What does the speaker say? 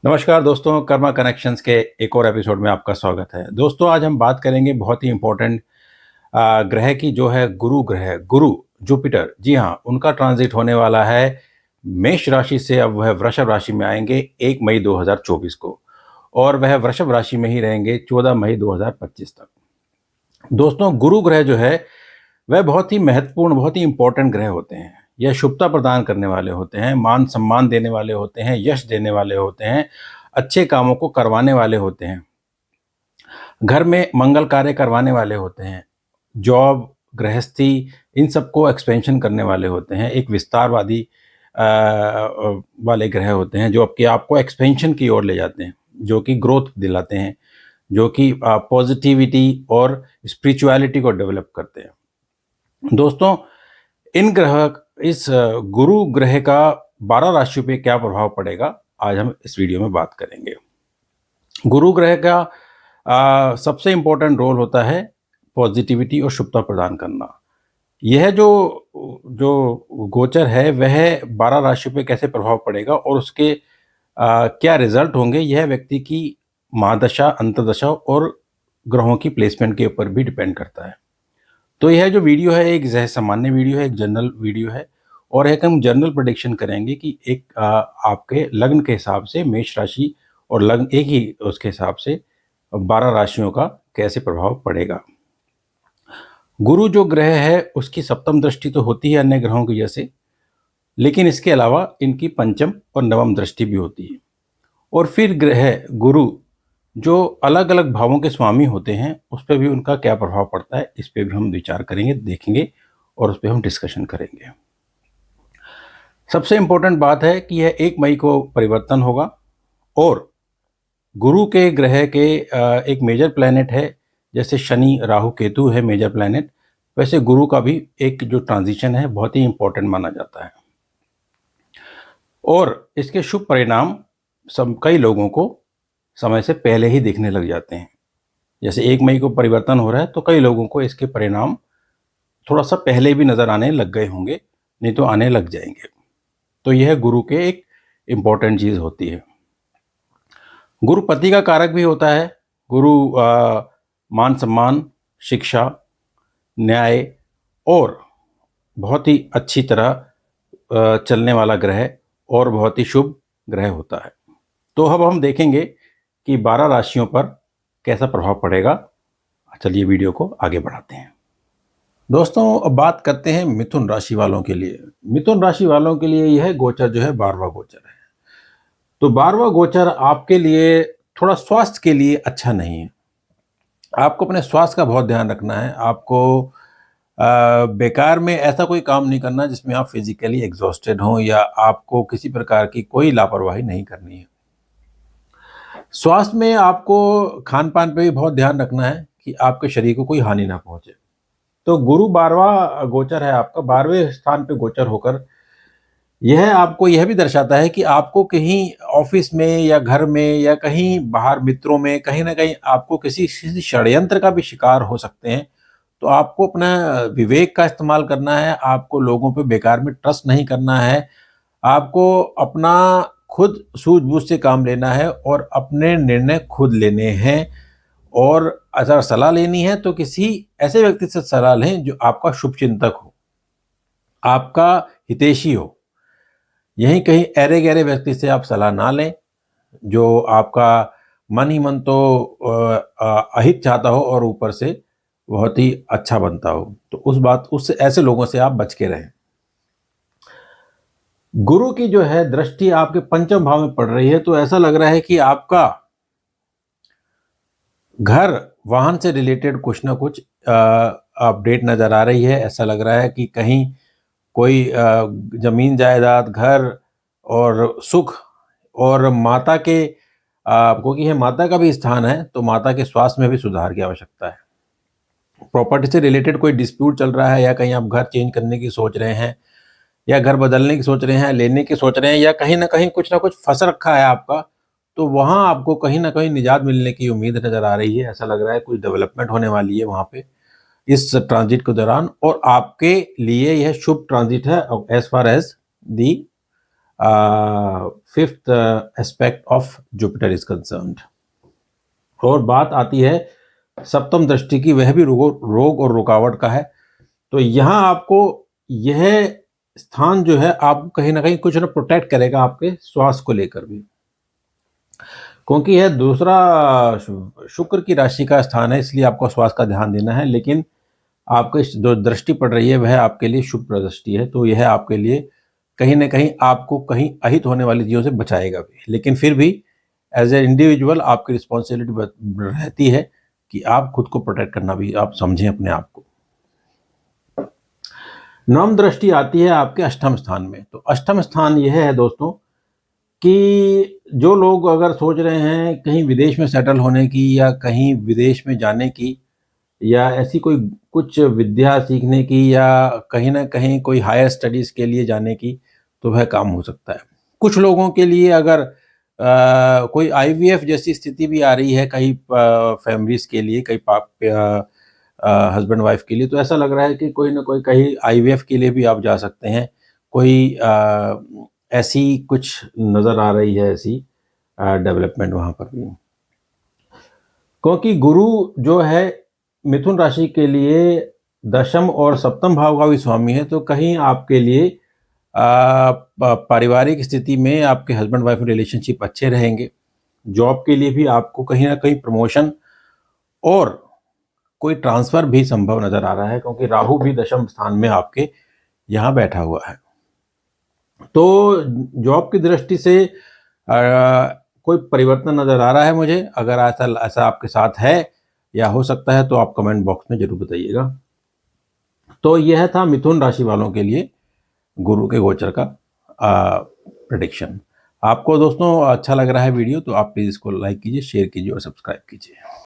नमस्कार दोस्तों, कर्मा कनेक्शंस के एक और एपिसोड में आपका स्वागत है। दोस्तों, आज हम बात करेंगे बहुत ही इम्पोर्टेंट ग्रह की, जो है गुरु ग्रह, गुरु, जुपिटर। जी हाँ, उनका ट्रांजिट होने वाला है मेष राशि से। अब वह वृषभ राशि में आएंगे 1 मई 2024 को, और वह वृषभ राशि में ही रहेंगे 14 मई 2025 तक। दोस्तों, गुरु ग्रह जो है वह बहुत ही महत्वपूर्ण, बहुत ही इम्पोर्टेंट ग्रह होते हैं। यह शुभता प्रदान करने वाले होते हैं, मान सम्मान देने वाले होते हैं, यश देने वाले होते हैं, अच्छे कामों को करवाने वाले होते हैं, घर में मंगल कार्य करवाने वाले होते हैं, जॉब, गृहस्थी, इन सबको एक्सपेंशन करने वाले होते हैं। एक विस्तारवादी वाले ग्रह होते हैं जो आपको एक्सपेंशन की ओर ले जाते हैं, जो कि ग्रोथ दिलाते हैं, जो कि पॉजिटिविटी और स्पिरिचुअलिटी को डेवलप करते हैं। दोस्तों, इन ग्रह इस गुरु ग्रह का 12 राशियों पे क्या प्रभाव पड़ेगा, आज हम इस वीडियो में बात करेंगे। गुरु ग्रह का सबसे इम्पोर्टेंट रोल होता है पॉजिटिविटी और शुभता प्रदान करना। यह जो जो गोचर है वह 12 राशियों पे कैसे प्रभाव पड़ेगा और उसके क्या रिजल्ट होंगे, यह व्यक्ति की महादशा, अंतर्दशा और ग्रहों की प्लेसमेंट के ऊपर भी डिपेंड करता है। तो यह जो वीडियो है एक सामान्य वीडियो है, एक जनरल वीडियो है, और एक हम जनरल प्रेडिक्शन करेंगे कि एक आपके लग्न के हिसाब से मेष राशि और लग्न एक ही उसके हिसाब से 12 राशियों का कैसे प्रभाव पड़ेगा। गुरु जो ग्रह है उसकी सप्तम दृष्टि तो होती है अन्य ग्रहों की जैसे, लेकिन इसके अलावा इनकी पंचम और नवम दृष्टि भी होती है। और फिर ग्रह गुरु जो अलग अलग भावों के स्वामी होते हैं उस पर भी उनका क्या प्रभाव पड़ता है, इस पर भी हम विचार करेंगे, देखेंगे और उस पर हम डिस्कशन करेंगे। सबसे इम्पोर्टेंट बात है कि यह 1 मई को परिवर्तन होगा, और गुरु के ग्रह के एक मेजर प्लैनेट है, जैसे शनि, राहु, केतु है मेजर प्लैनेट, वैसे गुरु का भी एक जो ट्रांजिशन है बहुत ही इम्पोर्टेंट माना जाता है। और इसके शुभ परिणाम कई लोगों को समय से पहले ही दिखने लग जाते हैं। जैसे 1 मई को परिवर्तन हो रहा है तो कई लोगों को इसके परिणाम थोड़ा सा पहले भी नज़र आने लग गए होंगे, नहीं तो आने लग जाएंगे। तो यह गुरु के एक इम्पोर्टेंट चीज़ होती है। गुरु पति का कारक भी होता है। गुरु मान सम्मान, शिक्षा, न्याय और बहुत ही अच्छी तरह चलने वाला ग्रह और बहुत ही शुभ ग्रह होता है। तो अब हम देखेंगे कि 12 राशियों पर कैसा प्रभाव पड़ेगा। चलिए वीडियो को आगे बढ़ाते हैं। दोस्तों, अब बात करते हैं मिथुन राशि वालों के लिए। मिथुन राशि वालों के लिए यह गोचर जो है 12वां गोचर है। तो 12वां गोचर आपके लिए थोड़ा स्वास्थ्य के लिए अच्छा नहीं है। आपको अपने स्वास्थ्य का बहुत ध्यान रखना है। आपको बेकार में ऐसा कोई काम नहीं करना जिसमें आप फिजिकली एग्जॉस्टेड हों, या आपको किसी प्रकार की कोई लापरवाही नहीं करनी है। स्वास्थ्य में आपको खान पान पे भी बहुत ध्यान रखना है कि आपके शरीर को कोई हानि ना पहुंचे। तो गुरु 12वां गोचर है आपका, 12वें स्थान पे गोचर होकर यह आपको यह भी दर्शाता है कि आपको कहीं ऑफिस में या घर में या कहीं बाहर मित्रों में कहीं ना कहीं आपको किसी षड्यंत्र का भी शिकार हो सकते हैं। तो आपको अपना विवेक का इस्तेमाल करना है। आपको लोगों पे बेकार में ट्रस्ट नहीं करना है। आपको अपना खुद सूझबूझ से काम लेना है और अपने निर्णय खुद लेने हैं। और अगर सलाह लेनी है तो किसी ऐसे व्यक्ति से सलाह लें जो आपका शुभचिंतक हो, आपका हितैषी हो। यहीं कहीं ऐरे गहरे व्यक्ति से आप सलाह ना लें जो आपका मन ही मन तो अहित चाहता हो और ऊपर से बहुत ही अच्छा बनता हो। तो उससे ऐसे लोगों से आप बच के रहें। गुरु की जो है दृष्टि आपके पंचम भाव में पड़ रही है, तो ऐसा लग रहा है कि आपका घर, वाहन से रिलेटेड कुछ ना कुछ अपडेट नज़र आ रही है। ऐसा लग रहा है कि कहीं कोई जमीन जायदाद, घर और सुख, और माता के क्योंकि यह माता का भी स्थान है तो माता के स्वास्थ्य में भी सुधार की आवश्यकता है। प्रॉपर्टी से रिलेटेड कोई डिस्प्यूट चल रहा है, या कहीं आप घर चेंज करने की सोच रहे हैं, या घर बदलने की सोच रहे हैं, लेने की सोच रहे हैं, या कहीं ना कहीं कुछ ना कुछ फंस रखा है आपका, तो वहाँ आपको कहीं ना कहीं निजात मिलने की उम्मीद नज़र आ रही है। ऐसा लग रहा है कुछ डेवलपमेंट होने वाली है वहाँ पे इस ट्रांजिट के दौरान, और आपके लिए यह शुभ ट्रांजिट है as far as the fifth aspect of Jupiter is concerned. और बात आती है सप्तम दृष्टि की, वह भी रोग और रुकावट का है। तो यहाँ आपको यह स्थान जो है आपको कहीं ना कहीं कुछ ना प्रोटेक्ट करेगा आपके स्वास्थ्य को लेकर भी, क्योंकि यह दूसरा शुक्र की राशि का स्थान है, इसलिए आपको स्वास्थ्य का ध्यान देना है। लेकिन आपको जो दृष्टि पड़ रही है वह आपके लिए शुभ दृष्टि है, तो यह आपके लिए कहीं ना कहीं आपको कहीं अहित होने वाली चीज़ों से बचाएगा भी। लेकिन फिर भी एज ए इंडिविजुअल आपकी रिस्पॉन्सिबिलिटी रहती है कि आप खुद को प्रोटेक्ट करना भी आप समझें अपने आप को। नवम दृष्टि आती है आपके अष्टम स्थान में। तो अष्टम स्थान यह है दोस्तों कि जो लोग अगर सोच रहे हैं कहीं विदेश में सेटल होने की, या कहीं विदेश में जाने की, या ऐसी कोई कुछ विद्या सीखने की, या कहीं ना कहीं कोई हायर स्टडीज़ के लिए जाने की, तो वह काम हो सकता है। कुछ लोगों के लिए अगर कोई आईवीएफ जैसी स्थिति भी आ रही है कई फैमिलीज़ के लिए, कई हस्बैंड वाइफ के लिए, तो ऐसा लग रहा है कि कोई ना कोई कहीं आईवीएफ के लिए भी आप जा सकते हैं। कोई ऐसी कुछ नज़र आ रही है, ऐसी डेवलपमेंट वहाँ पर भी, क्योंकि गुरु जो है मिथुन राशि के लिए दशम और सप्तम भाव का भी स्वामी है। तो कहीं आपके लिए पारिवारिक स्थिति में आपके हस्बैंड वाइफ रिलेशनशिप अच्छे रहेंगे। जॉब के लिए भी आपको कहीं ना कहीं प्रमोशन और कोई ट्रांसफ़र भी संभव नज़र आ रहा है, क्योंकि राहु भी दशम स्थान में आपके यहाँ बैठा हुआ है। तो जॉब की दृष्टि से कोई परिवर्तन नज़र आ रहा है मुझे। अगर ऐसा आपके साथ है या हो सकता है तो आप कमेंट बॉक्स में ज़रूर बताइएगा। तो यह था मिथुन राशि वालों के लिए गुरु के गोचर का प्रेडिक्शन। आपको दोस्तों अच्छा लग रहा है वीडियो तो आप प्लीज़ इसको लाइक कीजिए, शेयर कीजिए और सब्सक्राइब कीजिए।